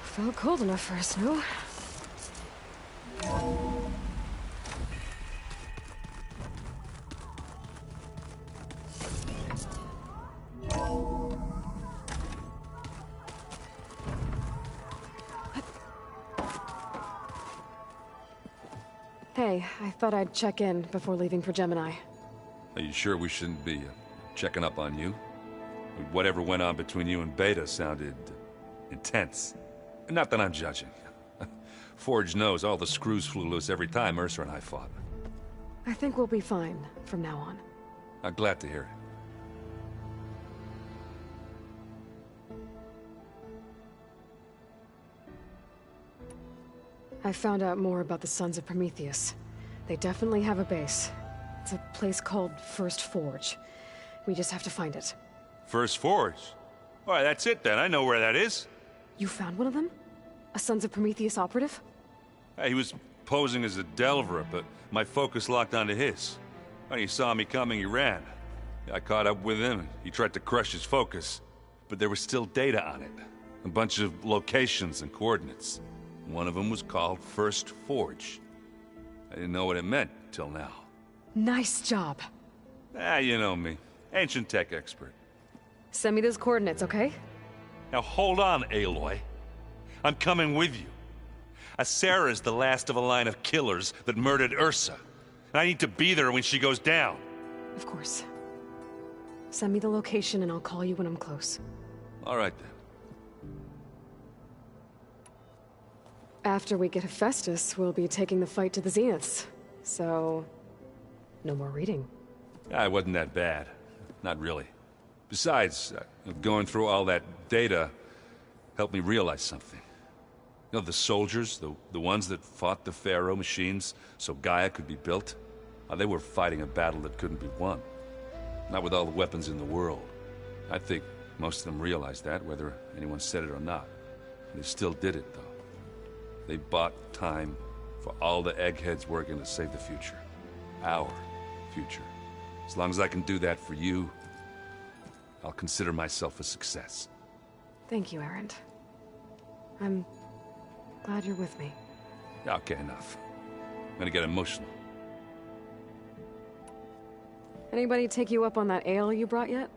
Felt cold enough for a snow. Hey, I thought I'd check in before leaving for Gemini. Are you sure we shouldn't be checking up on you? Whatever went on between you and Beta sounded intense. Not that I'm judging. Forge knows all the screws flew loose every time Ursa and I fought. I think we'll be fine from now on. I'm glad to hear it. I found out more about the Sons of Prometheus. They definitely have a base. It's a place called First Forge. We just have to find it. First Forge? All right, that's it then. I know where that is. You found one of them? A Sons of Prometheus operative? He was posing as a Delver, but my focus locked onto his. When he saw me coming, he ran. I caught up with him, and he tried to crush his focus. But there was still data on it. A bunch of locations and coordinates. One of them was called First Forge. I didn't know what it meant till now. Nice job. You know me. Ancient tech expert. Send me those coordinates, okay? Now hold on, Aloy. I'm coming with you. Asera is the last of a line of killers that murdered Ursa. And I need to be there when she goes down. Of course. Send me the location and I'll call you when I'm close. All right then. After we get Hephaestus, we'll be taking the fight to the Zeniths. So, no more reading. It wasn't that bad. Not really. Besides, going through all that data helped me realize something. You know, the soldiers, the ones that fought the Pharaoh machines so Gaia could be built, they were fighting a battle that couldn't be won. Not with all the weapons in the world. I think most of them realized that, whether anyone said it or not. They still did it, though. They bought time for all the eggheads working to save the future. Our future. As long as I can do that for you, I'll consider myself a success. Thank you, Erend. I'm glad you're with me. Okay, enough. I'm gonna get emotional. Anybody take you up on that ale you brought yet?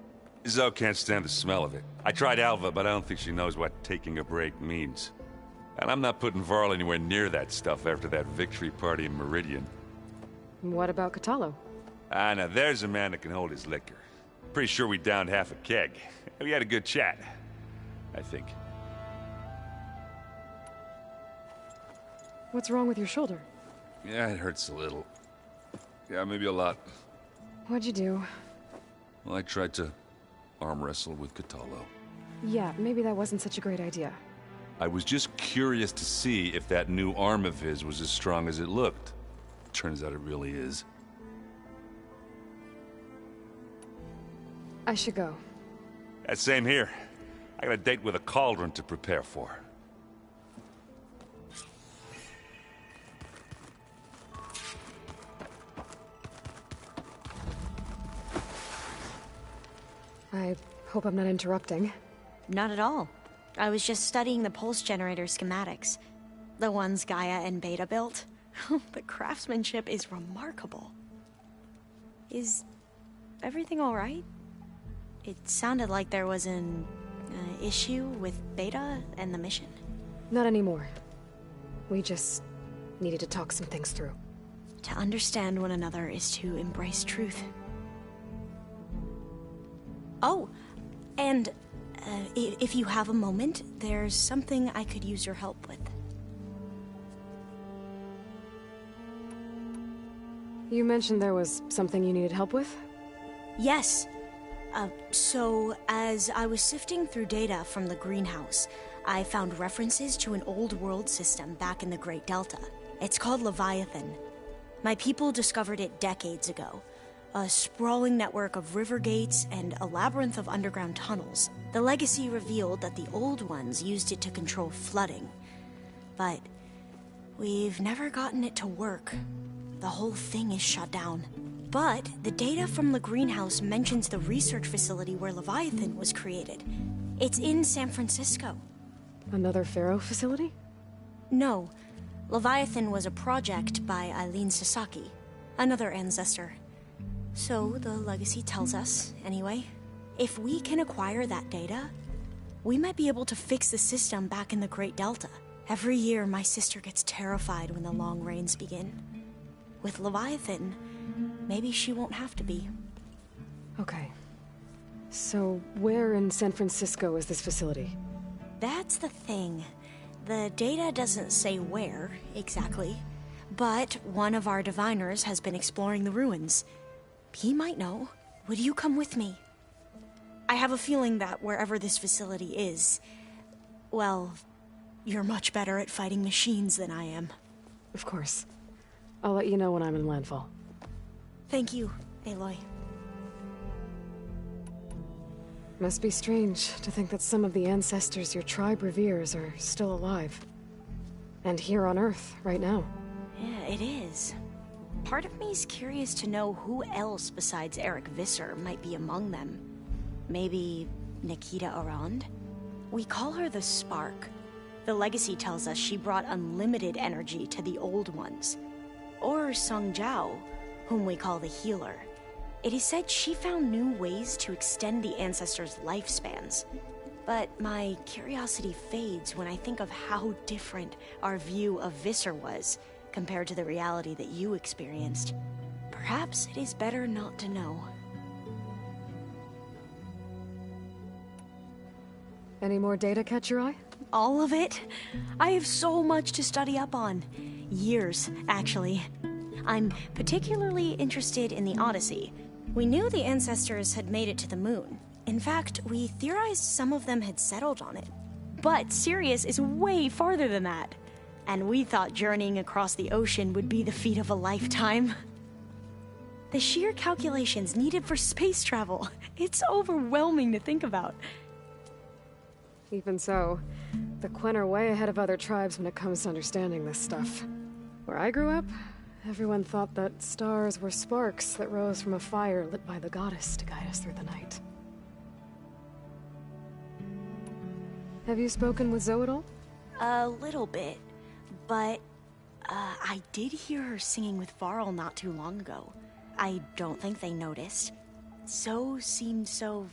Zoe can't stand the smell of it. I tried Alva, but I don't think she knows what taking a break means. And I'm not putting Varl anywhere near that stuff after that victory party in Meridian. What about Catalo? Now there's a man that can hold his liquor. Pretty sure we downed half a keg. We had a good chat, I think. What's wrong with your shoulder? Yeah, it hurts a little. Yeah, maybe a lot. What'd you do? Well, I tried to arm wrestle with Catalo. Yeah, maybe that wasn't such a great idea. I was just curious to see if that new arm of his was as strong as it looked. Turns out it really is. I should go. Same here. I got a date with a cauldron to prepare for. I hope I'm not interrupting. Not at all. I was just studying the pulse generator schematics. The ones Gaia and Beta built. The craftsmanship is remarkable. Is everything all right? It sounded like there was an issue with Beta and the mission. Not anymore. We just needed to talk some things through. To understand one another is to embrace truth. Oh, and if you have a moment, there's something I could use your help with. You mentioned there was something you needed help with? Yes. So, as I was sifting through data from the greenhouse, I found references to an old world system back in the Great Delta. It's called Leviathan. My people discovered it decades ago. A sprawling network of river gates and a labyrinth of underground tunnels. The legacy revealed that the old ones used it to control flooding. But we've never gotten it to work. The whole thing is shut down. But the data from the greenhouse mentions the research facility where Leviathan was created. It's in San Francisco. Another Pharaoh facility? No. Leviathan was a project by Eileen Sasaki, another ancestor. So the legacy tells us, anyway, if we can acquire that data, we might be able to fix the system back in the Great Delta. Every year, my sister gets terrified when the long rains begin. With Leviathan, maybe she won't have to be. Okay. So, where in San Francisco is this facility? That's the thing. The data doesn't say where, exactly. But one of our diviners has been exploring the ruins. He might know. Would you come with me? I have a feeling that wherever this facility is, well, you're much better at fighting machines than I am. Of course. I'll let you know when I'm in landfall. Thank you, Aloy. Must be strange to think that some of the ancestors your tribe reveres are still alive. And here on Earth, right now. Yeah, it is. Part of me's curious to know who else besides Eric Visser might be among them. Maybe Nikita Arand? We call her the Spark. The legacy tells us she brought unlimited energy to the old ones. Or Sung Jiao, whom we call the Healer. It is said she found new ways to extend the ancestors' lifespans. But my curiosity fades when I think of how different our view of Visser was compared to the reality that you experienced. Perhaps it is better not to know. Any more data catch your eye? All of it? I have so much to study up on. Years, actually. I'm particularly interested in the Odyssey. We knew the ancestors had made it to the moon. In fact, we theorized some of them had settled on it. But Sirius is way farther than that. And we thought journeying across the ocean would be the feat of a lifetime. The sheer calculations needed for space travel, it's overwhelming to think about. Even so, the Quen are way ahead of other tribes when it comes to understanding this stuff. Where I grew up, everyone thought that stars were sparks that rose from a fire lit by the goddess to guide us through the night. Have you spoken with Zoe at all? A little bit, but I did hear her singing with Varl not too long ago. I don't think they noticed. Zoe seemed so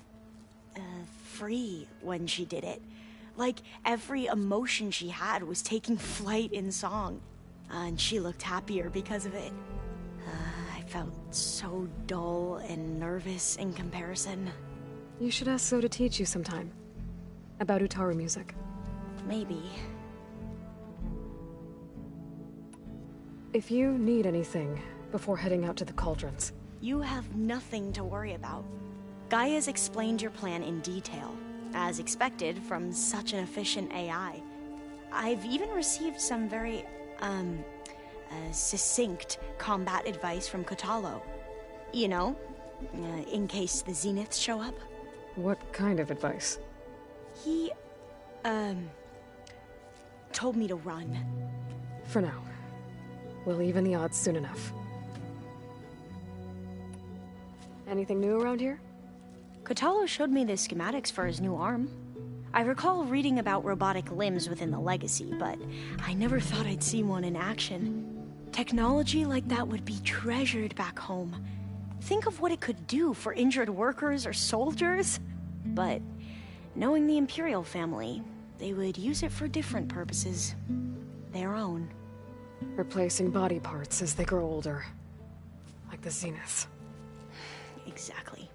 free when she did it. Like every emotion she had was taking flight in song. And she looked happier because of it. I felt so dull and nervous in comparison. You should ask Zoe to teach you sometime. About Utaru music. Maybe. If you need anything before heading out to the cauldrons. You have nothing to worry about. Gaia's explained your plan in detail, as expected from such an efficient AI. I've even received some very, succinct combat advice from Kotalo. You know, in case the Zeniths show up. What kind of advice? He, told me to run. For now. We'll even the odds soon enough. Anything new around here? Kotalo showed me the schematics for his new arm. I recall reading about robotic limbs within the Legacy, but I never thought I'd see one in action. Technology like that would be treasured back home. Think of what it could do for injured workers or soldiers. But knowing the Imperial family, they would use it for different purposes. Their own. Replacing body parts as they grow older. Like the Zeniths. Exactly.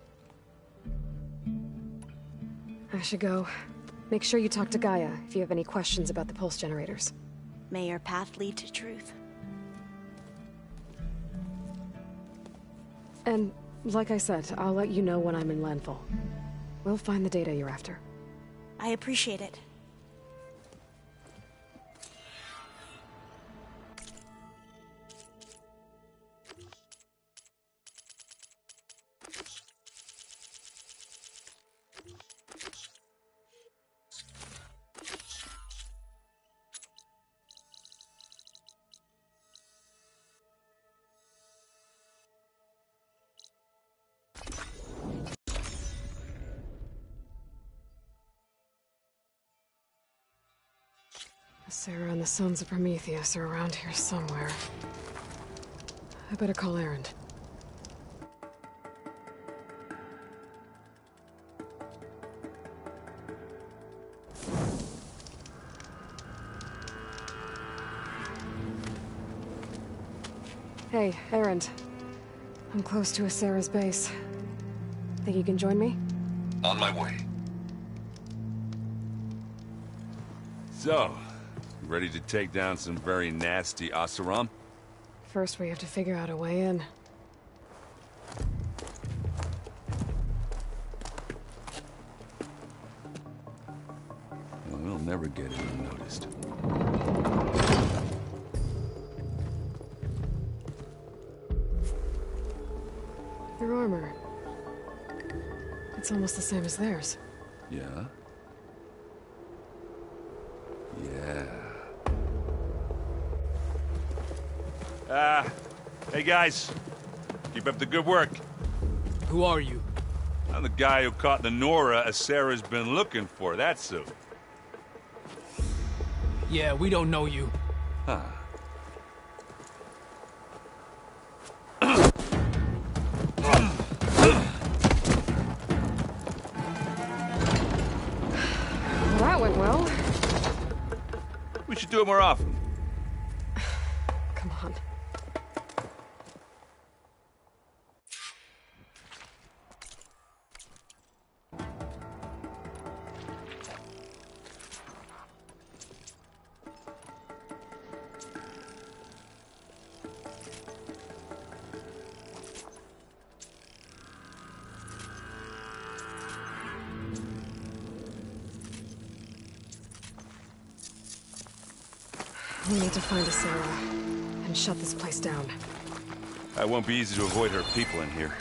I should go. Make sure you talk to Gaia if you have any questions about the pulse generators. May your path lead to truth. And, like I said, I'll let you know when I'm in landfall. We'll find the data you're after. I appreciate it. Sarah and the Sons of Prometheus are around here somewhere. I better call Erend. Hey, Erend. I'm close to Sarah's base. Think you can join me? On my way. So, you ready to take down some very nasty Oseram? First, we have to figure out a way in. Well, we'll never get it unnoticed. Their armor. It's almost the same as theirs. Yeah? Yeah. Hey guys. Keep up the good work. Who are you? I'm the guy who caught the Nora Sarah's been looking for, that's who. Yeah, we don't know you. Huh. That went well. We should do it more often. Come on. We need to find a Sarah and shut this place down. It won't be easy to avoid her people in here.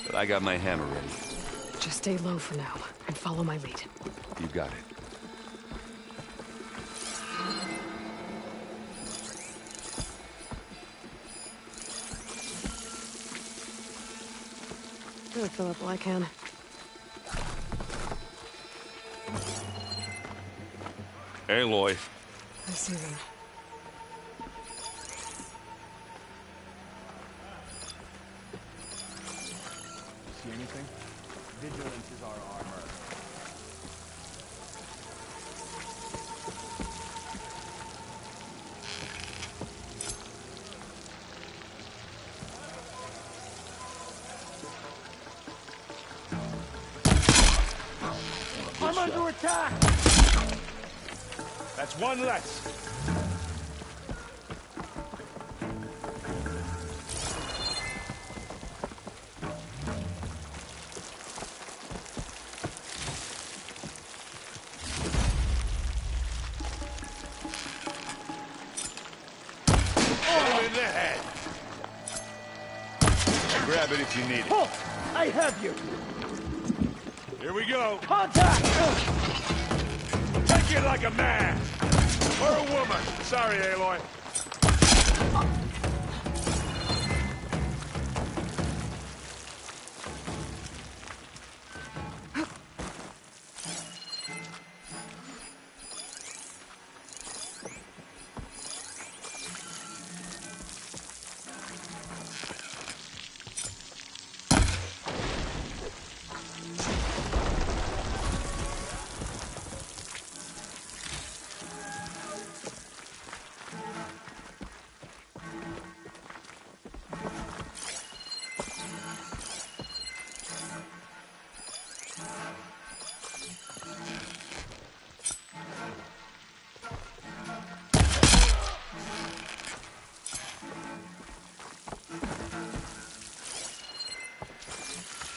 But I got my hammer ready. Just stay low for now and follow my lead. You got it. Good, Philip, well, I can. Aloy. I see them. See anything? Vigilance is our armor. I'm under attack! That's one less. In the head. Grab it if you need it. Halt! I have you! Here we go. Contact! Take it like a man. Or a woman. Sorry, Aloy.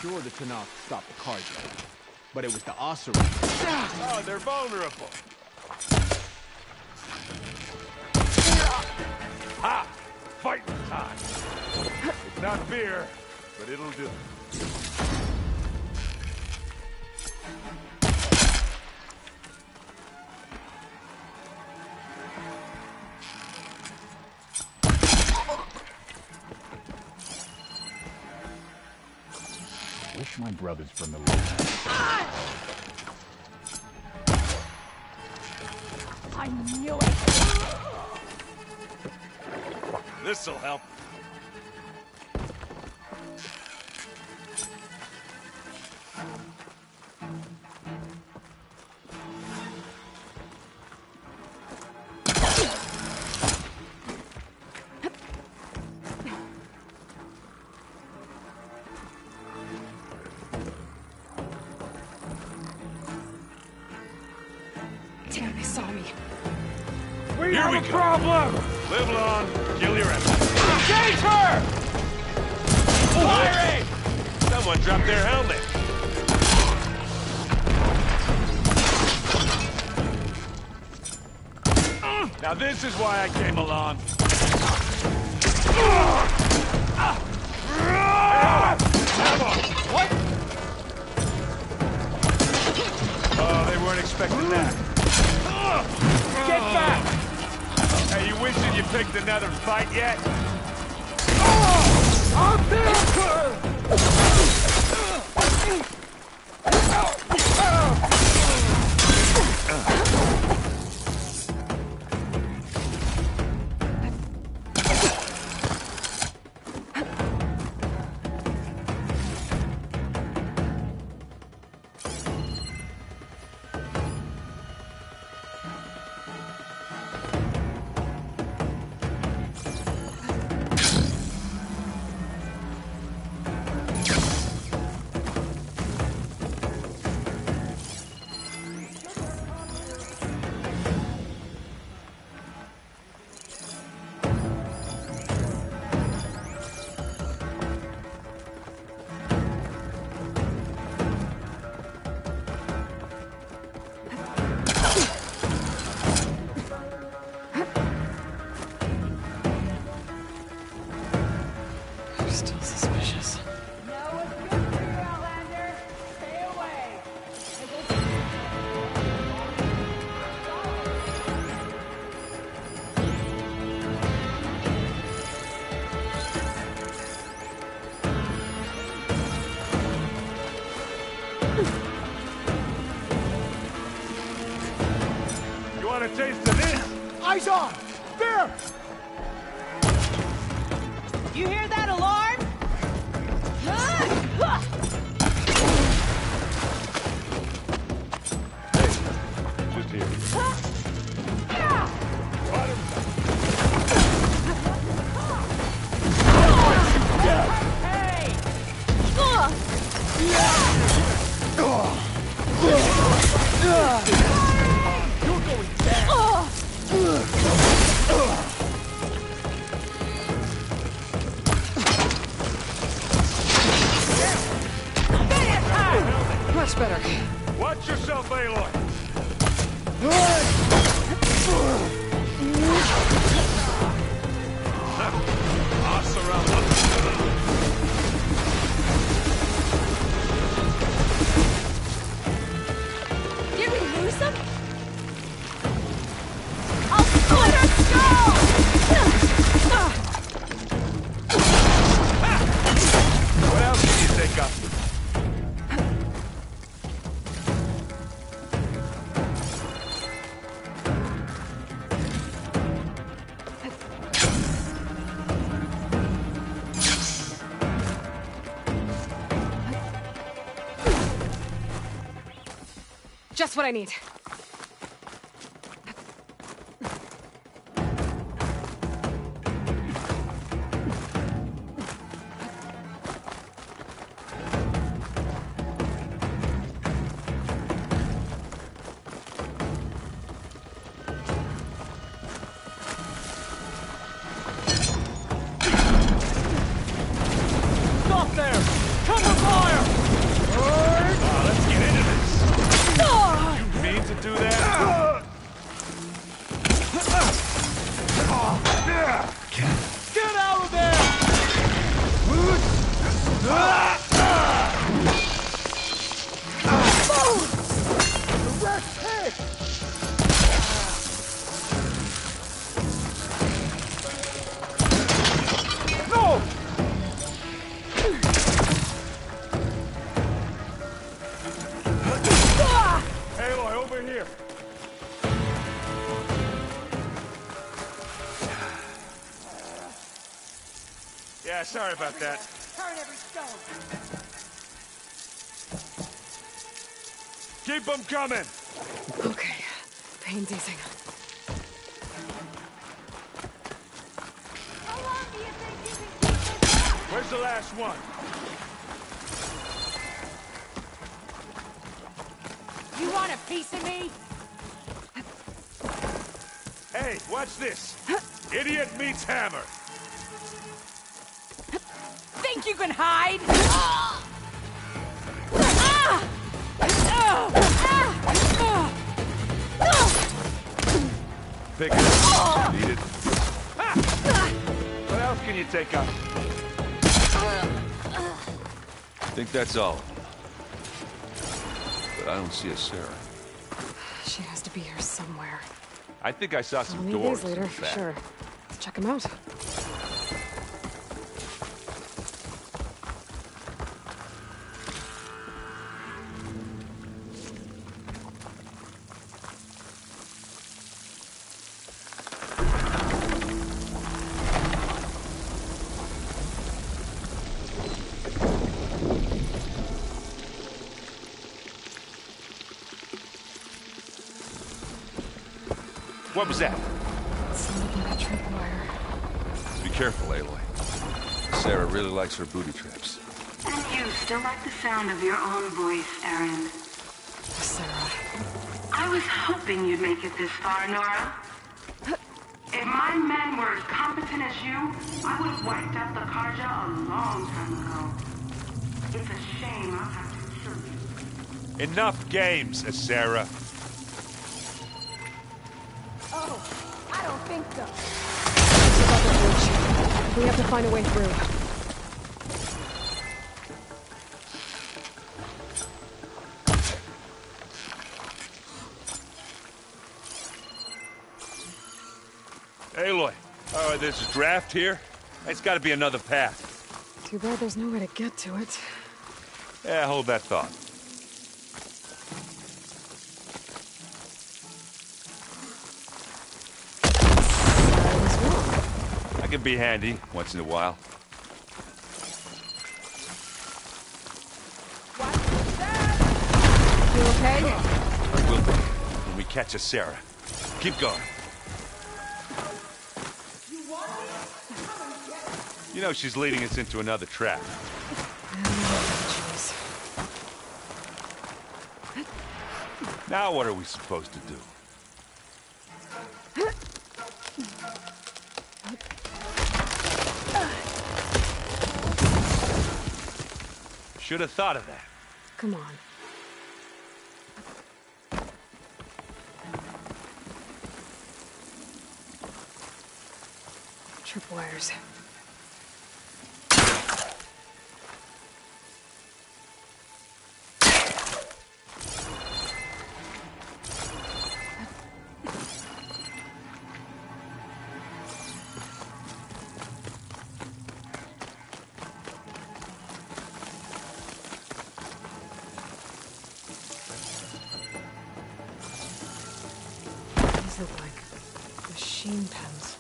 Sure, the Tanakh stopped the cargo, but it was the Oseram. Oh, they're vulnerable. Ha! Fighting time. It's not beer, but it'll do. Wish my brothers from the Lord. I knew it! This'll help. Damn, they saw me. Here we go. Problem! Live long, kill your enemy. Engage her! Firing! Someone dropped their helmet. Now this is why I came along. What? Oh, they weren't expecting that. Get back! Hey, you wishing you picked another fight yet? I'm there! Still suspicious. You want a taste of this? Eyes on! There! You hear that alarm? Just here. Hey! You're going down! Much better. Watch yourself, Aloy. Did we lose them? I'll split her skull! What else did you think of? Just what I need. Stop there! Cover fire! Let's get into this. You mean to do that? Get out of there! Direct hit! No! Aloy, over here. Yeah, sorry about that. Turn every stone. Keep them coming! Okay, pain's easing. How long do you think you can keep this up? Where's the last one? You want a piece of me? Hey, watch this! Idiot meets hammer! Think you can hide? Pick it up. Need it. What else can you take up? I think that's all of them. But I don't see a Sarah. She has to be here somewhere. I think I saw I'll some need doors. these later, in for the back. sure. Let's check them out. What was that? Sounded like a tripwire. Be careful, Aloy. Sarah really likes her booty traps. And you still like the sound of your own voice, Aaron. Sarah. I was hoping you'd make it this far, Nora. If my men were as competent as you, I would have wiped out the Karja a long time ago. It's a shame I'll have to kill you. Enough games, Sarah. Oh, I don't think so. Another bridge. We have to find a way through. Aloy, there's a draft here. It's got to be another path. Too bad there's no way to get to it. Yeah, hold that thought. I was wrong. I can be handy once in a while. You okay? We'll be when we catch a Sarah. Keep going. You know she's leading us into another trap. Jeez. Now what are we supposed to do? Should have thought of that. Come on. Tripwires. These look like machine pens.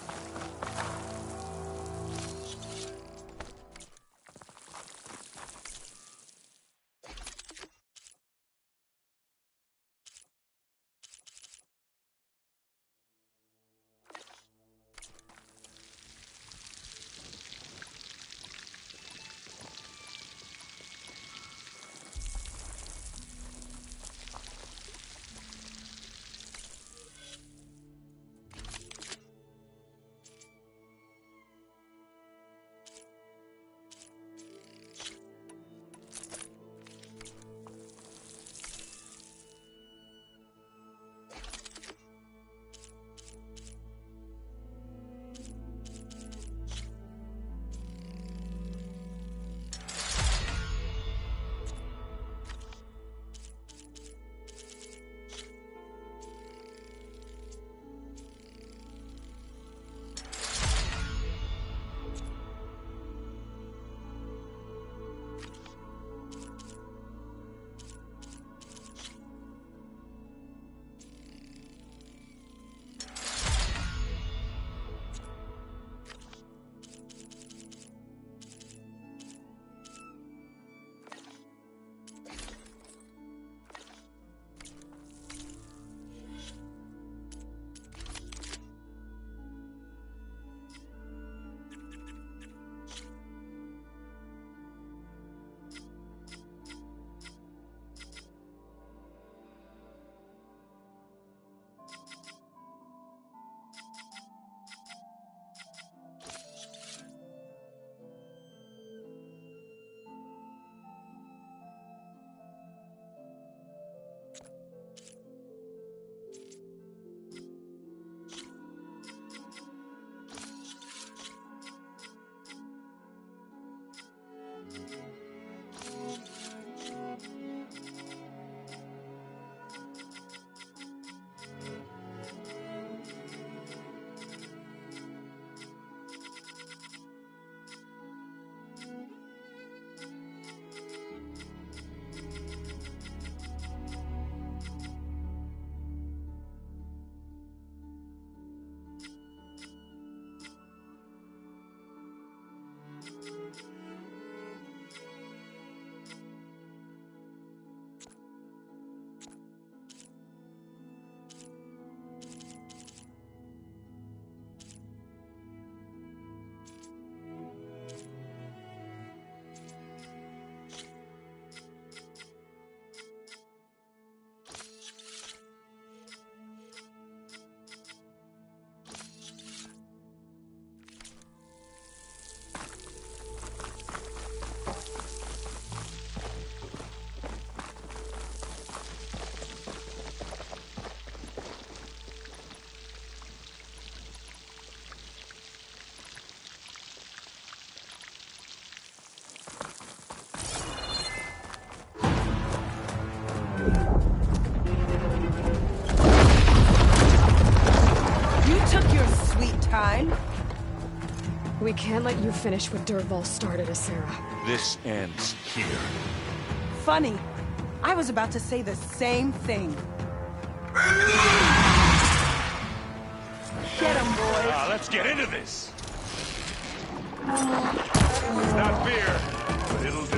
kind. We can't let you finish what Dirtball started, Sarah. This ends here. Funny. I was about to say the same thing. Get him, boys. Let's get into this. It's not fear, but it'll do.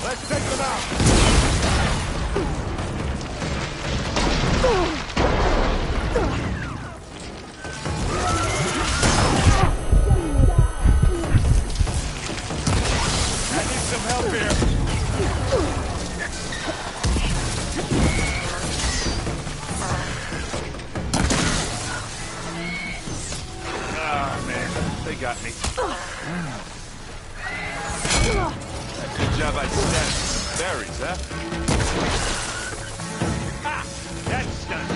Let's take them out. I need some help here. Ah, man, they got me. Good job I stabbed some berries, huh? Ha! That's done.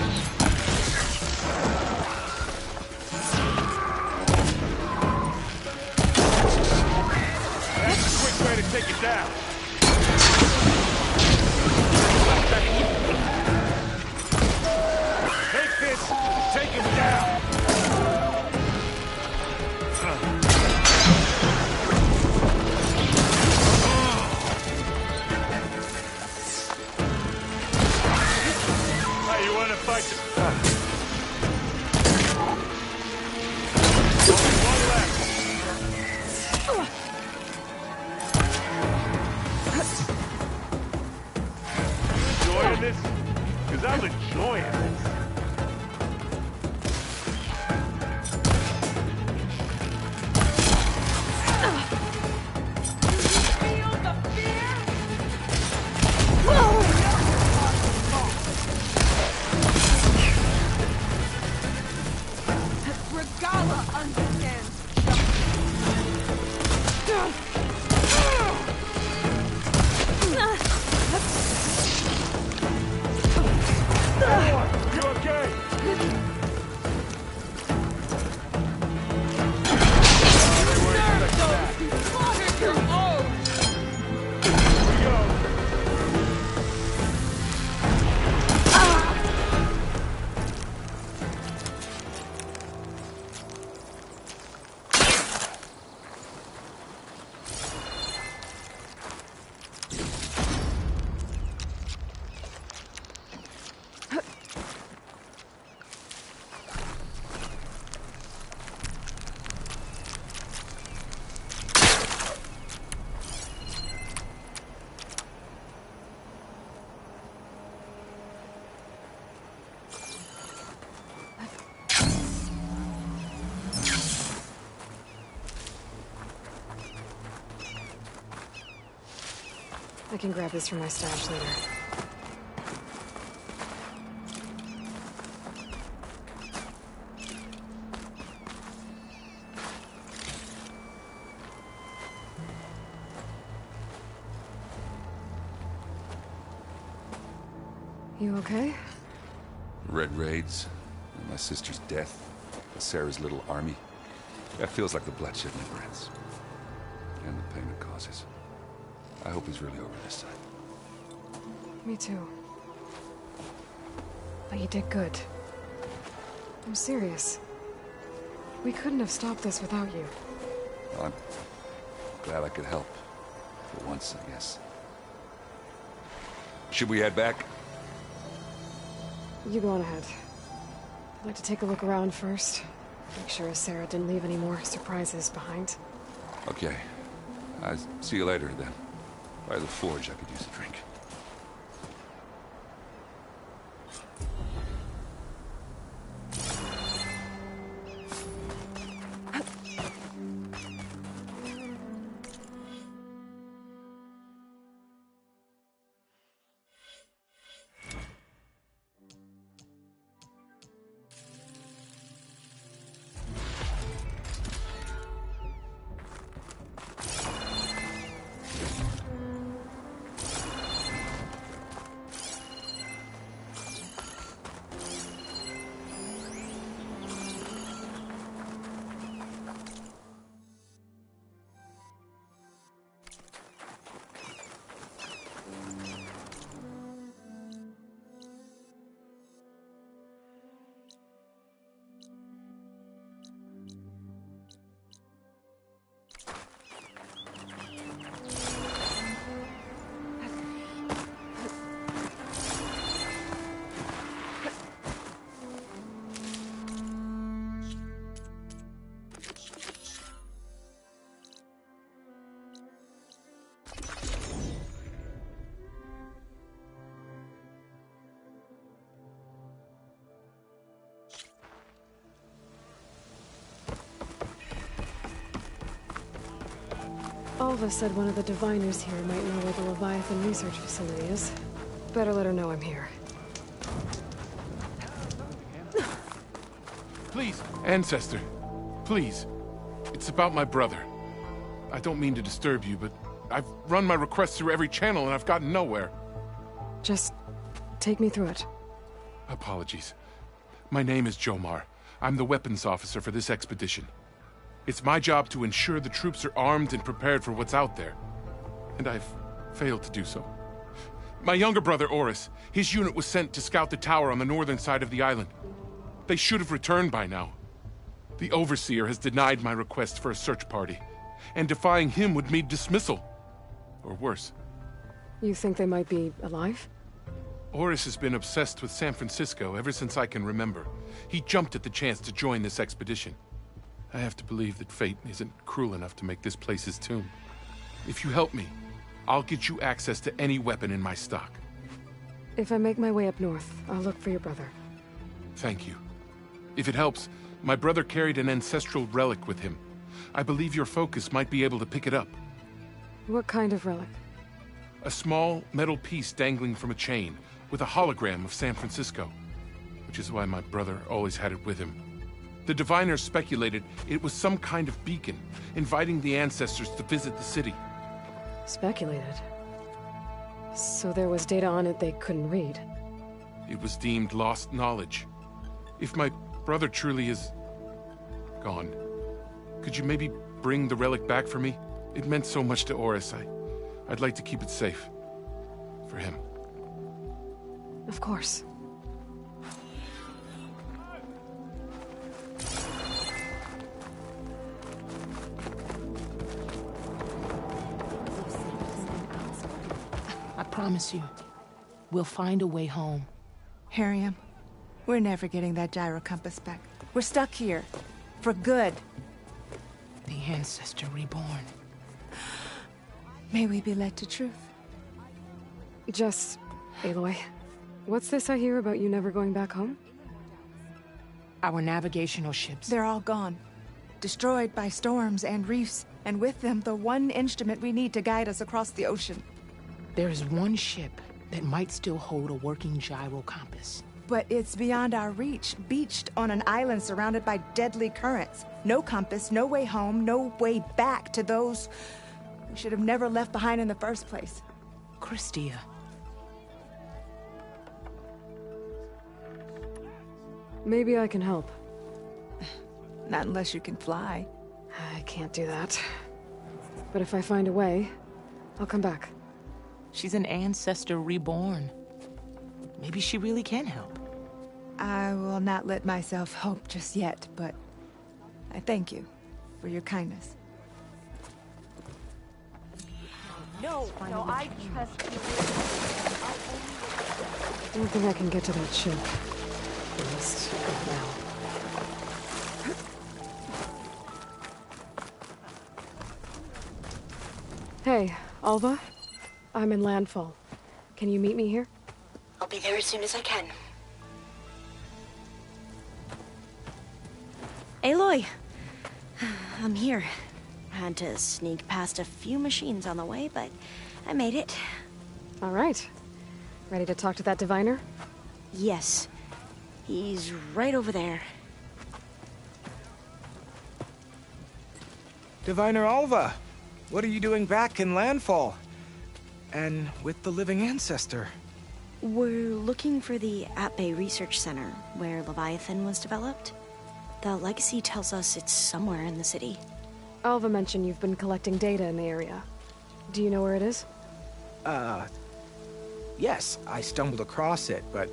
That's a quick way to take it down. Take this, take him down. Hey, you wanna fight the... Only one left. Enjoying this? Because I'm enjoying this. Feel the fear? Regala understands. You okay? Serve those who slaughtered your own! Here we go. I can grab this from my stash later. You okay? Red raids, and my sister's death, and Sarah's little army. That feels like the bloodshed never ends. And the pain it causes. I hope he's really over this time. Me too. But you did good. I'm serious. We couldn't have stopped this without you. Well, I'm glad I could help. For once, I guess. Should we head back? You go on ahead. I'd like to take a look around first. Make sure Sarah didn't leave any more surprises behind. Okay. I'll see you later, then. By the forge, I could use a drink. Alva said one of the diviners here might know where the Leviathan research facility is. Better let her know I'm here. Please, Ancestor. Please. It's about my brother. I don't mean to disturb you, but I've run my requests through every channel and I've gotten nowhere. Just take me through it. Apologies. My name is Jomar. I'm the weapons officer for this expedition. It's my job to ensure the troops are armed and prepared for what's out there. And I've failed to do so. My younger brother, Oris, his unit was sent to scout the tower on the northern side of the island. They should have returned by now. The Overseer has denied my request for a search party, and defying him would mean dismissal. Or worse. You think they might be alive? Oris has been obsessed with San Francisco ever since I can remember. He jumped at the chance to join this expedition. I have to believe that fate isn't cruel enough to make this place his tomb. If you help me, I'll get you access to any weapon in my stock. If I make my way up north, I'll look for your brother. Thank you. If it helps, my brother carried an ancestral relic with him. I believe your focus might be able to pick it up. What kind of relic? A small metal piece dangling from a chain, with a hologram of San Francisco. Which is why my brother always had it with him. The diviners speculated it was some kind of beacon, inviting the ancestors to visit the city. Speculated? So there was data on it they couldn't read? It was deemed lost knowledge. If my brother truly is gone, could you maybe bring the relic back for me? It meant so much to Oris. I'd like to keep it safe. For him. Of course. I promise you, we'll find a way home. Harriam, we're never getting that gyro compass back. We're stuck here. For good. The Ancestor reborn. May we be led to truth. Jess, Aloy, what's this I hear about you never going back home? Our navigational ships. They're all gone. Destroyed by storms and reefs, and with them the one instrument we need to guide us across the ocean. There is one ship that might still hold a working gyro compass. But it's beyond our reach, beached on an island surrounded by deadly currents. No compass, no way home, no way back to those we should have never left behind in the first place. Christia. Maybe I can help. Not unless you can fly. I can't do that. But if I find a way, I'll come back. She's an Ancestor reborn. Maybe she really can help. I will not let myself hope just yet, but I thank you for your kindness. No, I trust you. I don't think I can get to that ship. At least, not now. Hey, Alva? I'm in Landfall. Can you meet me here? I'll be there as soon as I can. Aloy! I'm here. Had to sneak past a few machines on the way, but I made it. All right. Ready to talk to that diviner? Yes. He's right over there. Diviner Alva, what are you doing back in Landfall? And with the living ancestor? We're looking for the At-Bay Research Center, where Leviathan was developed. The legacy tells us it's somewhere in the city. Alva mentioned you've been collecting data in the area. Do you know where it is? Yes, I stumbled across it, but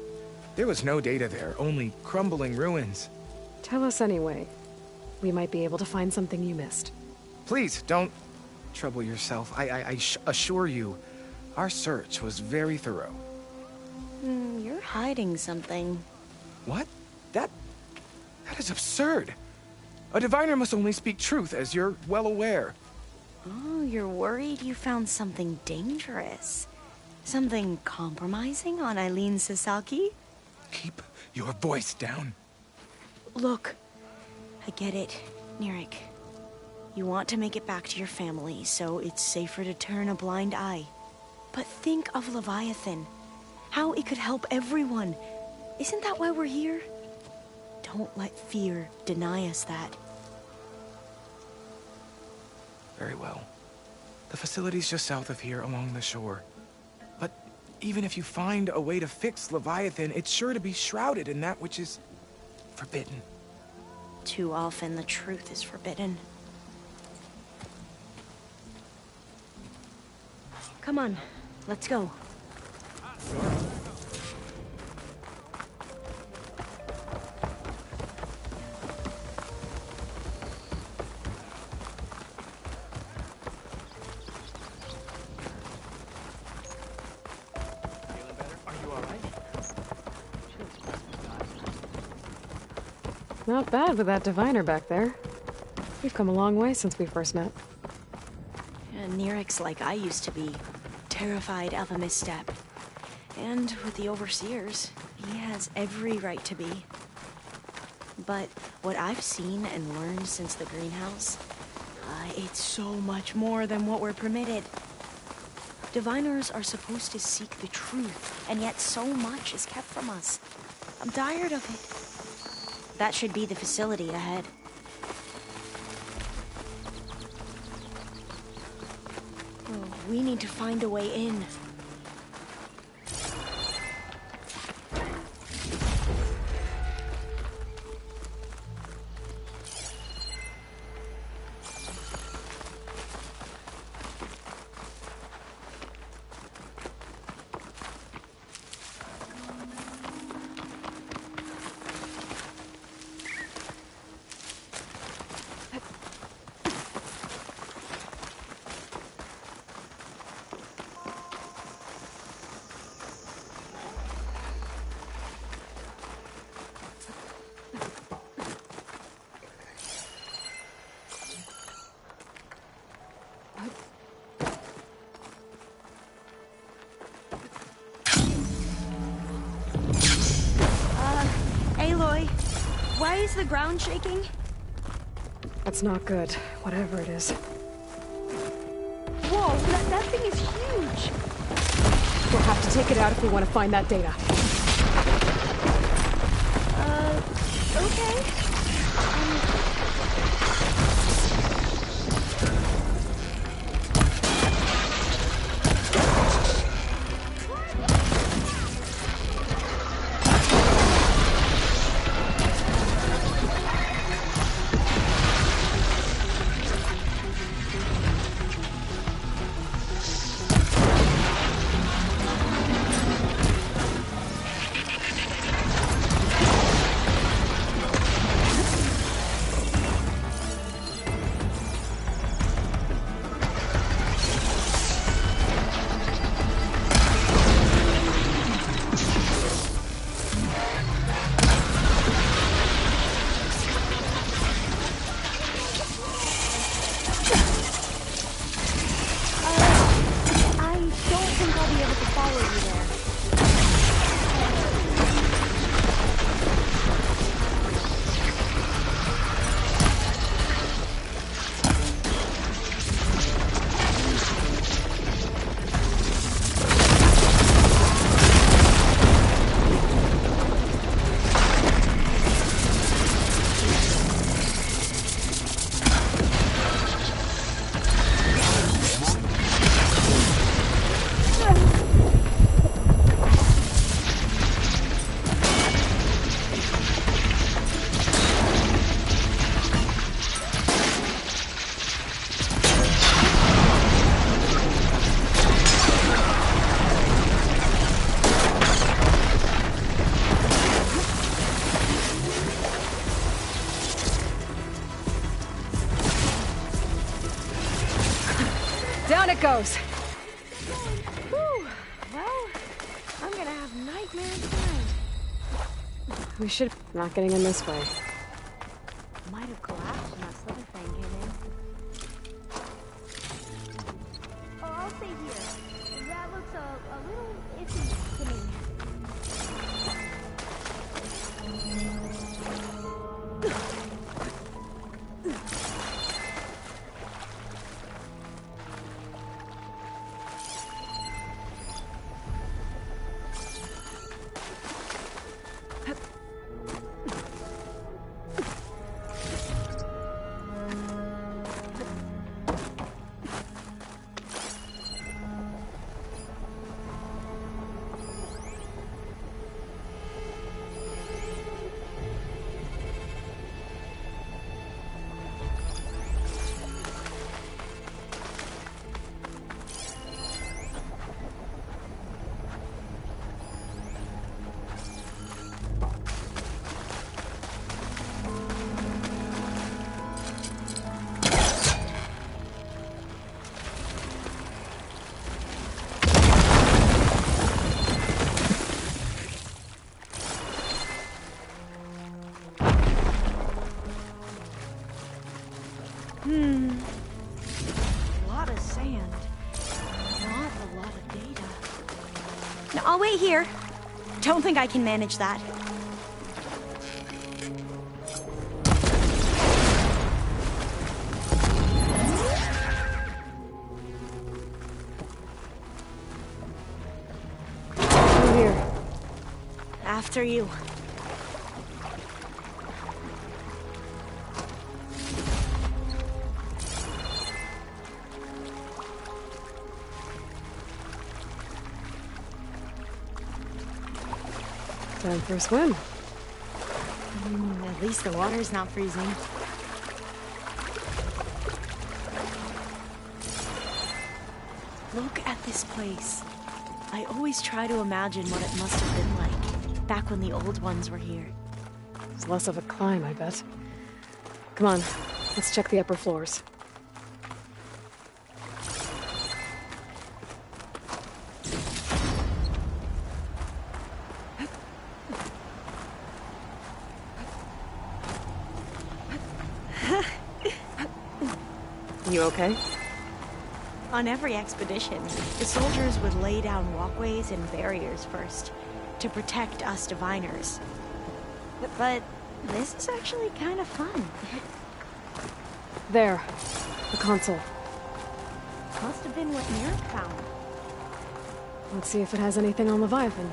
there was no data there, only crumbling ruins. Tell us anyway. We might be able to find something you missed. Please, don't trouble yourself. I assure you, our search was very thorough. You're hiding something. What? That is absurd. A diviner must only speak truth, as you're well aware. Oh, you're worried you found something dangerous. Something compromising on Eileen Sasaki? Keep your voice down. Look, I get it, Nirik. You want to make it back to your family, so it's safer to turn a blind eye. But think of Leviathan. How it could help everyone. Isn't that why we're here? Don't let fear deny us that. Very well. The facility's just south of here along the shore. But even if you find a way to fix Leviathan, it's sure to be shrouded in that which is forbidden. Too often the truth is forbidden. Come on, let's go. Not bad with that diviner back there. We've come a long way since we first met. Yeah, Nerek's like I used to be, terrified of a misstep. And with the Overseers, he has every right to be. But what I've seen and learned since the greenhouse, it's so much more than what we're permitted. Diviners are supposed to seek the truth, and yet so much is kept from us. I'm tired of it. That should be the facility ahead. Oh, we need to find a way in. Why is the ground shaking? That's not good, whatever it is. Whoa, that thing is huge! We'll have to take it out if we want to find that data. Okay. Down it goes. Whew. Well, I'm gonna have nightmares tonight. We should not getting in this way. Might have collapsed when that slither thing came in. Oh, I'll stay here. That looks a little iffy to me. No, I'll wait here. Don't think I can manage that. Through here. After you. Time for a swim. At least the water's not freezing. Look at this place. I always try to imagine what it must have been like back when the old ones were here. It's less of a climb, I bet. Come on, let's check the upper floors. You okay? On every expedition, the soldiers would lay down walkways and barriers first to protect us diviners. But this is actually kind of fun. There, the console. Must have been what Merrick found. Let's see if it has anything on Leviathan.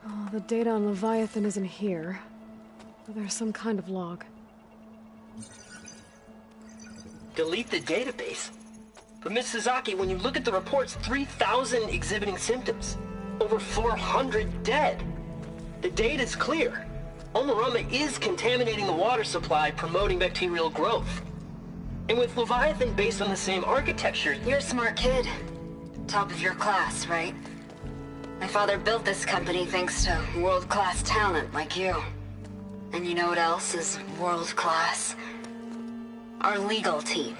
Oh, the data on Leviathan isn't here. But there's some kind of log. Delete the database? But Miss Sasaki, when you look at the reports, 3,000 exhibiting symptoms. Over 400 dead. The data's clear. Omarama is contaminating the water supply, promoting bacterial growth. And with Leviathan based on the same architecture... You're a smart kid. Top of your class, right? My father built this company thanks to world-class talent like you. And you know what else is world-class? Our legal team.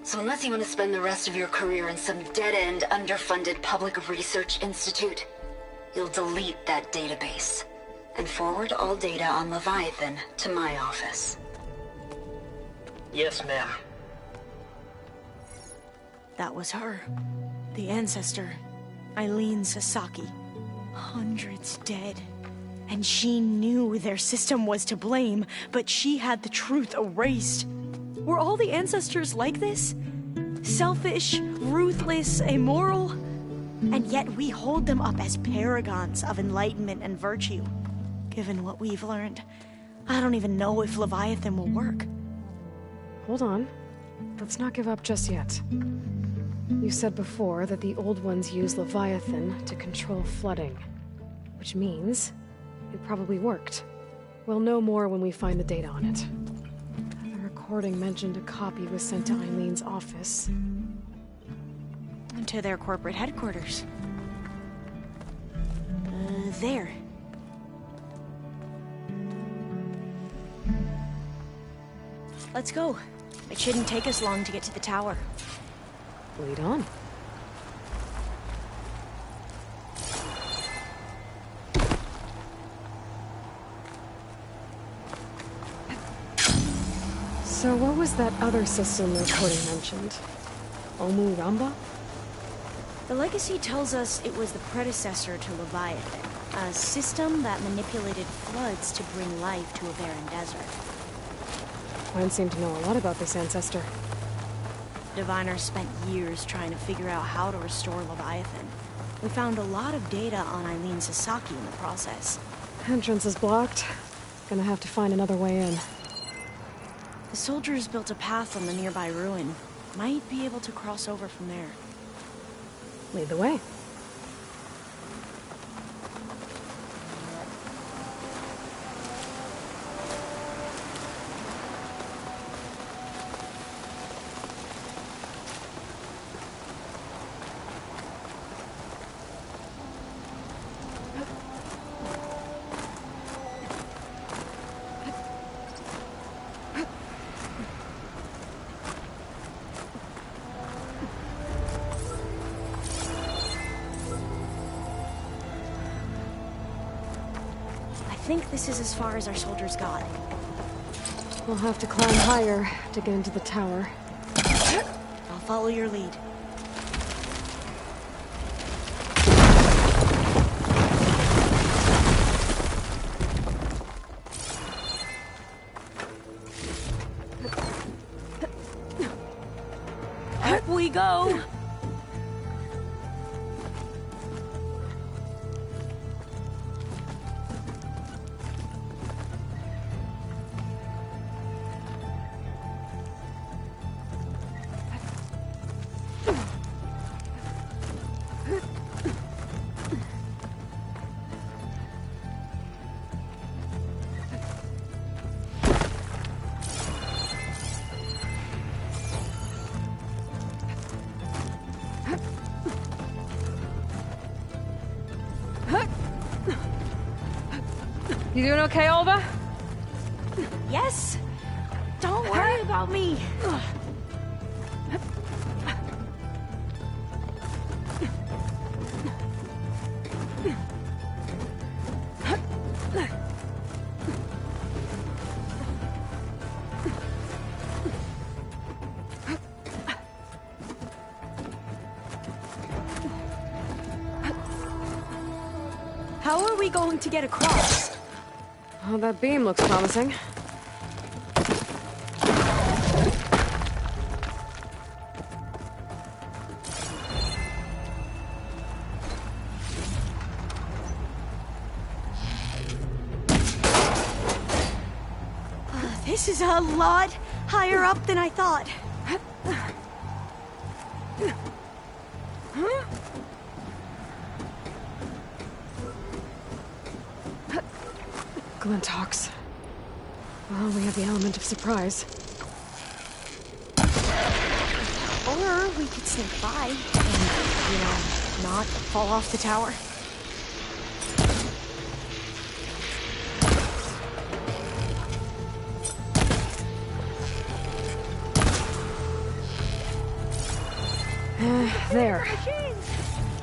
So unless you want to spend the rest of your career in some dead-end, underfunded public research institute, you'll delete that database and forward all data on Leviathan to my office. Yes, ma'am. That was her. The ancestor. Eileen Sasaki. Hundreds dead. And she knew their system was to blame, but she had the truth erased. Were all the ancestors like this? Selfish, ruthless, immoral? And yet we hold them up as paragons of enlightenment and virtue. Given what we've learned, I don't even know if Leviathan will work. Hold on. Let's not give up just yet. You said before that the old ones use Leviathan to control flooding. Which means it probably worked. We'll know more when we find the data on it. The recording mentioned a copy was sent to Eileen's office. And to their corporate headquarters. There. Let's go. It shouldn't take us long to get to the tower. Lead on. So what was that other system the recording mentioned? Omu Ramba? The legacy tells us it was the predecessor to Leviathan, a system that manipulated floods to bring life to a barren desert. Quinn seemed to know a lot about this ancestor. Diviners spent years trying to figure out how to restore Leviathan. We found a lot of data on Eileen Sasaki in the process. Entrance is blocked. Gonna have to find another way in. The soldiers built a path on the nearby ruin. Might be able to cross over from there. Lead the way. I think this is as far as our soldiers got. We'll have to climb higher to get into the tower. follow your lead. Up we go! You doing okay, Olva? Yes! Don't worry about me! How are we going to get across? Oh, that beam looks promising. This is a lot higher up than I thought. Glinthawks. Well, we have the element of surprise. Or we could sneak by and, not fall off the tower. There.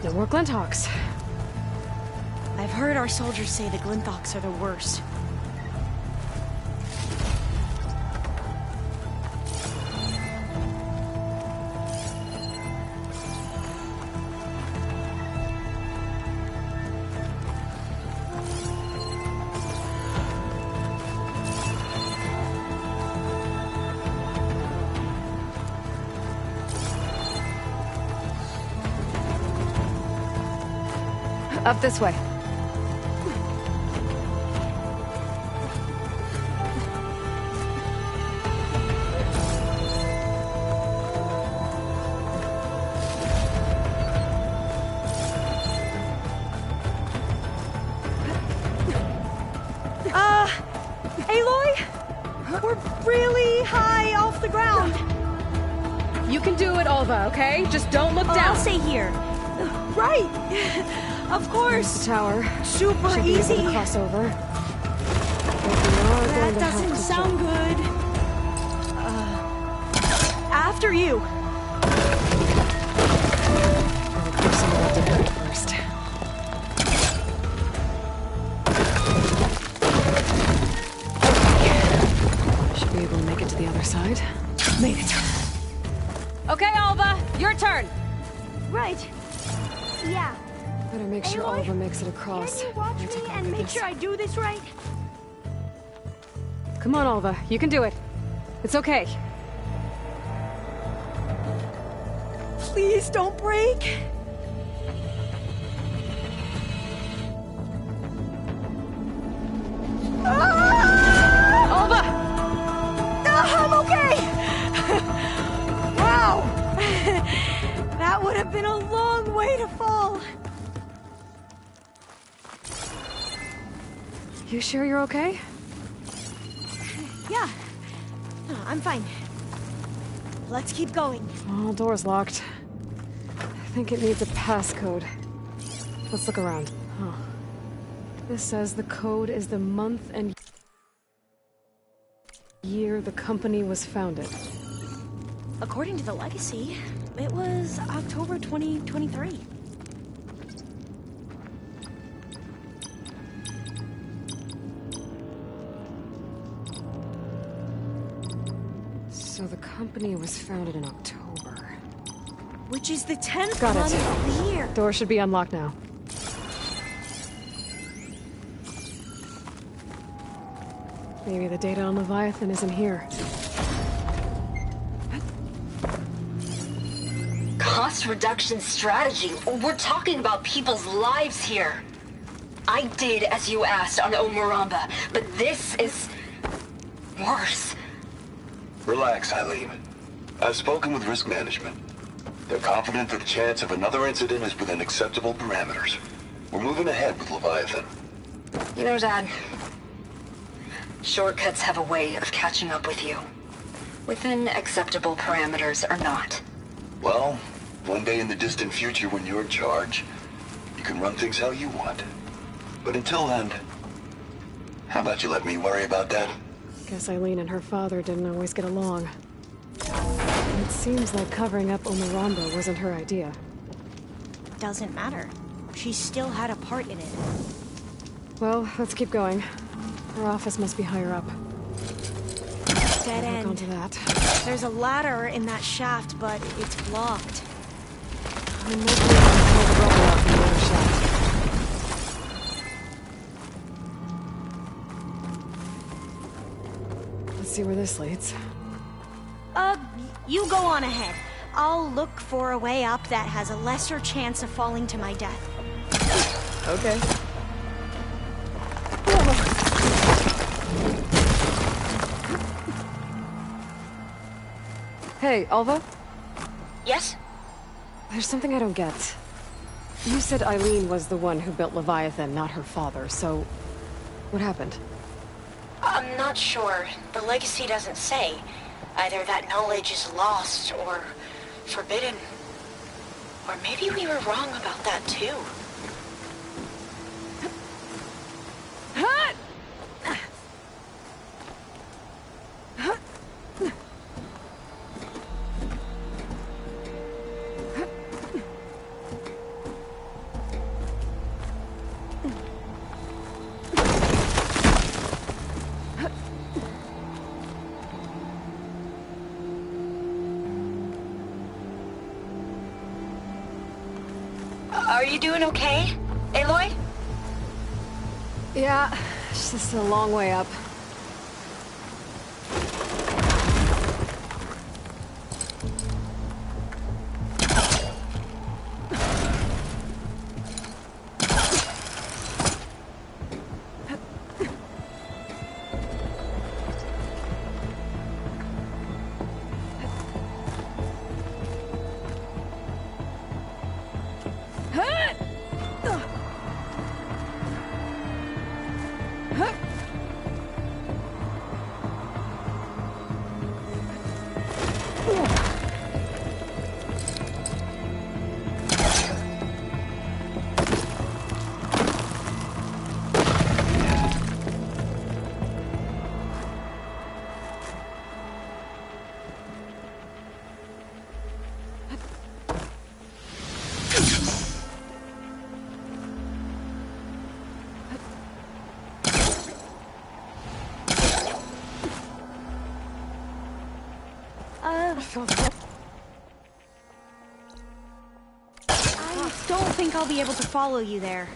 No more Glinthawks. I've heard our soldiers say the Glinthawks are the worst. Up this way. Aloy? We're really high off the ground. You can do it, Olva, okay? Just don't look down. I'll stay here. Right. Of course. The tower. Super Should be easy. able to cross over. That doesn't sound good. After you. I'll clear some of that debris first. Should be able to make it to the other side. Made it. Okay, Olva, your turn. Right. Yeah. Better make sure Aloy, Olva makes it across. Can you watch me and make sure I do this right? Come on, Olva. You can do it. It's okay. Please don't break. Olva! I'm okay! Wow! That would have been a long way to fall. You sure you're okay? Yeah. I'm fine. Let's keep going. Oh, door's locked. I think it needs a passcode. Let's look around. Huh. This says the code is the month and year the company was founded. According to the legacy, it was October 2023. So the company was founded in October. Which is the 10th Got month it. of the year. Door should be unlocked now. Maybe the data on Leviathan isn't here. Cost reduction strategy? We're talking about people's lives here. I did as you asked on Omuramba, but this is worse. Relax, Eileen. I've spoken with risk management. They're confident that the chance of another incident is within acceptable parameters. We're moving ahead with Leviathan. You know, Dad, shortcuts have a way of catching up with you. Within acceptable parameters or not. Well, one day in the distant future when you're in charge, you can run things how you want. But until then, how about you let me worry about that? Guess Eileen and her father didn't always get along. It seems like covering up Omuramba wasn't her idea. Doesn't matter. She still had a part in it. Well, let's keep going. Her office must be higher up. Dead Look end. onto that. There's a ladder in that shaft, but it's blocked. I'm looking to pull the rubble out from the other shaft. Let's see where this leads. You go on ahead. I'll look for a way up that has a lesser chance of falling to my death. Okay. Hey, Alva? Yes? There's something I don't get. You said Eileen was the one who built Leviathan, not her father, so... what happened? I'm not sure. The legacy doesn't say. Either that knowledge is lost or forbidden. Or maybe we were wrong about that too. Are you doing okay, Aloy? Yeah, it's just a long way up. I don't think I'll be able to follow you there.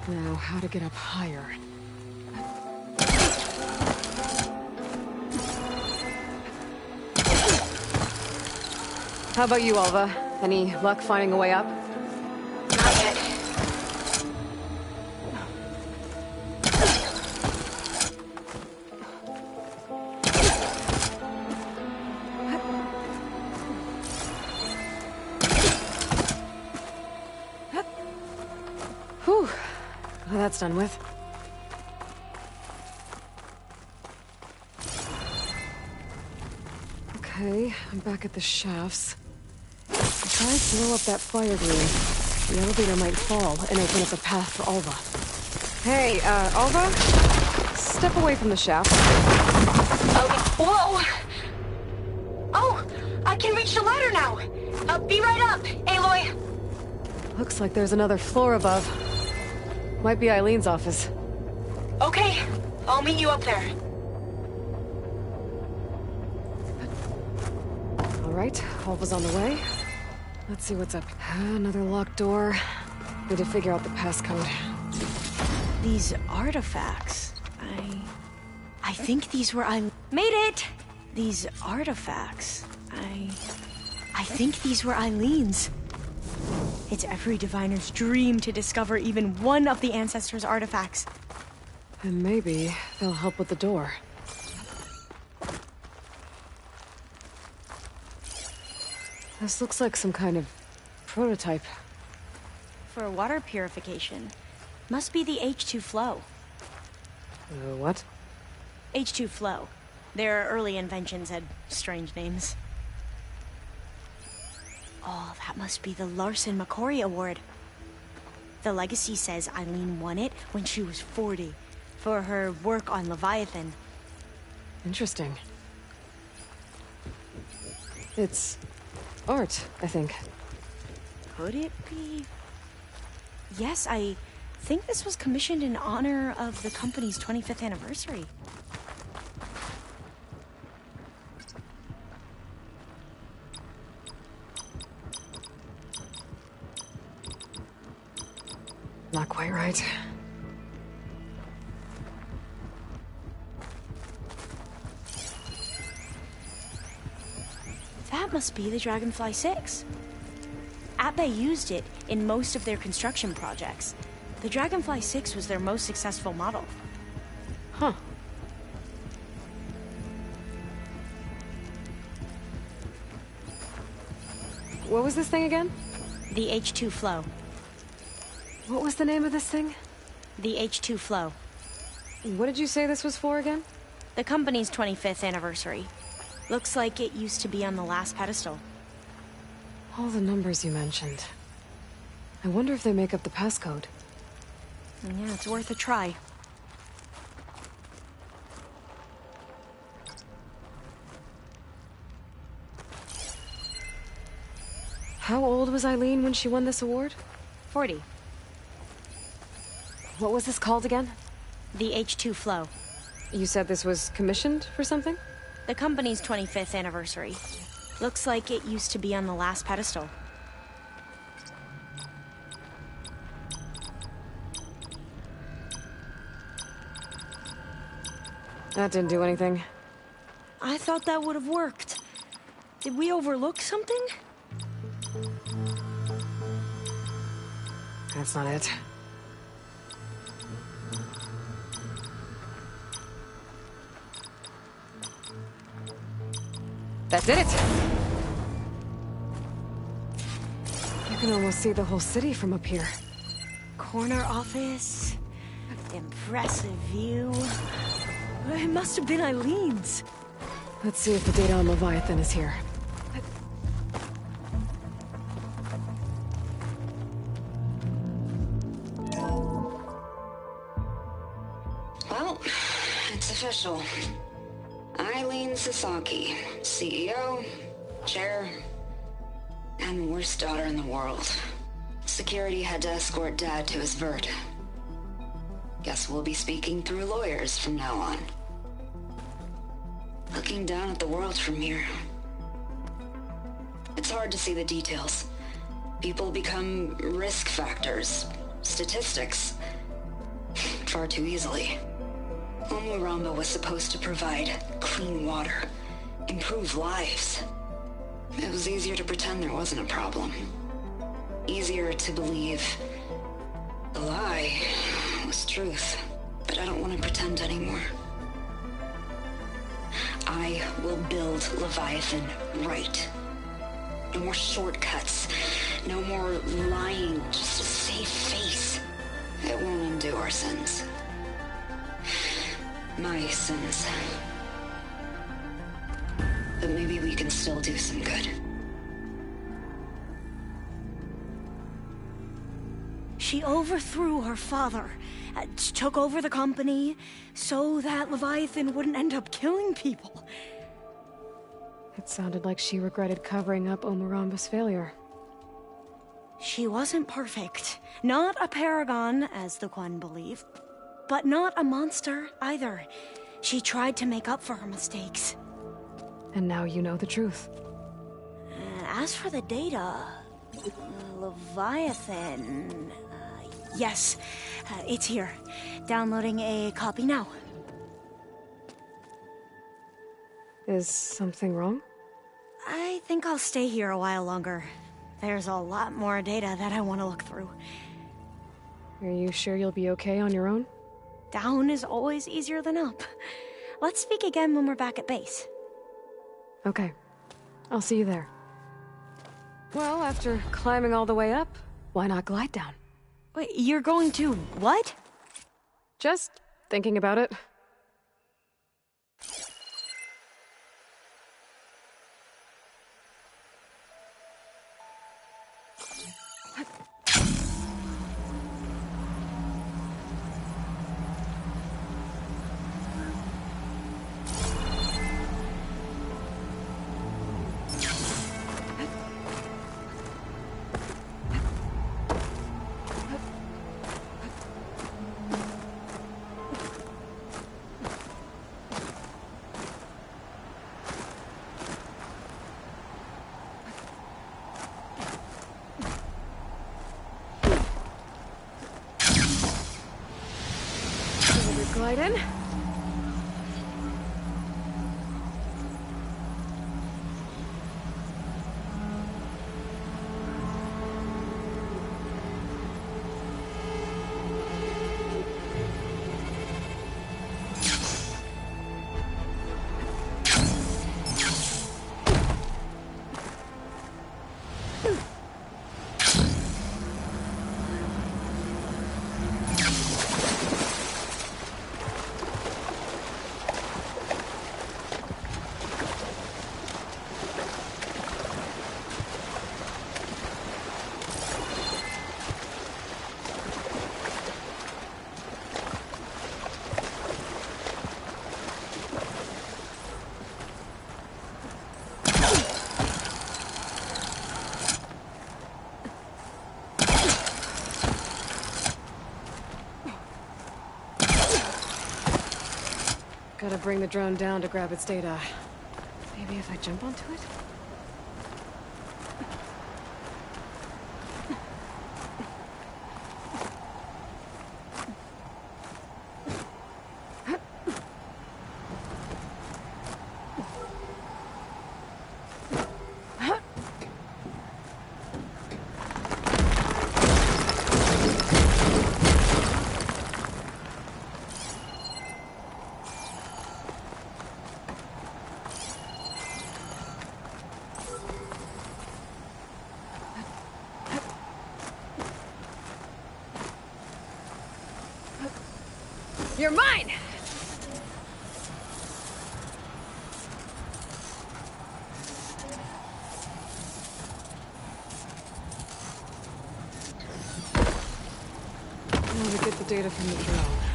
Now, how to get up higher? How about you, Alva? Any luck finding a way up? Not yet. Whew. Well, that's done with. Okay, I'm back at the shafts. If I blow up that fire green, the elevator might fall and open up a path for Alva. Hey, Alva? Step away from the shaft. Whoa! Oh, I can reach the ladder now. Be right up, Aloy. Looks like there's another floor above. Might be Eileen's office. Okay, I'll meet you up there. All right, Alva's on the way. Let's see what's up. Another locked door. Need to figure out the passcode. These artifacts... I think these were Made it! These artifacts... I think these were Eileen's. It's every diviner's dream to discover even one of the Ancestors' artifacts. And maybe they'll help with the door. This looks like some kind of prototype. For water purification. Must be the H2 flow. What? H2 flow. Their early inventions had strange names. Oh, that must be the Larson McCory Award. The legacy says Eileen won it when she was 40 for her work on Leviathan. Interesting. It's art, I think. Could it be? Yes, I think this was commissioned in honor of the company's 25th anniversary. Not quite right. That must be the Dragonfly 6. Ape used it in most of their construction projects. The Dragonfly 6 was their most successful model. Huh. What was this thing again? The H2 flow. What was the name of this thing? The H2 flow. What did you say this was for again? The company's 25th anniversary. Looks like it used to be on the last pedestal. All the numbers you mentioned. I wonder if they make up the passcode. Yeah, it's worth a try. How old was Eileen when she won this award? 40. What was this called again? The H2 flow. You said this was commissioned for something? The company's 25th anniversary. Looks like it used to be on the last pedestal. That didn't do anything. I thought that would have worked. Did we overlook something? That's not it. That did it! You can almost see the whole city from up here. Corner office. Impressive view. It must have been Eileen's. Let's see if the data on Leviathan is here. Well, it's official. Eileen Sasaki, CEO, chair, and Worst daughter in the world. Security had to escort Dad to his vert. Guess we'll be speaking through lawyers from now on. Looking down at the world from here. It's hard to see the details. People become risk factors, statistics, far too easily. Omuramba was supposed to provide clean water, improve lives. It was easier to pretend there wasn't a problem. Easier to believe the lie was truth. But I don't want to pretend anymore. I will build Leviathan right. No more shortcuts. No more lying just to save face. It won't undo our sins. My sins. But maybe we can still do some good. She overthrew her father, took over the company, so that Leviathan wouldn't end up killing people. It sounded like she regretted covering up Omuramba's failure. She wasn't perfect. Not a paragon, as the Quan believe, but not a monster either. She tried to make up for her mistakes. And now you know the truth. As for the data, Leviathan... yes, it's here. Downloading a copy now. Is something wrong? I think I'll stay here a while longer. There's a lot more data that I want to look through. Are you sure you'll be okay on your own? Down is always easier than up. Let's speak again when we're back at base. Okay. I'll see you there. Well, after climbing all the way up, why not glide down? Wait, you're going to what? Just thinking about it. Glide in. Gotta bring the drone down to grab its data. Maybe if I jump onto it? You're mine! Now to get the data from the drone.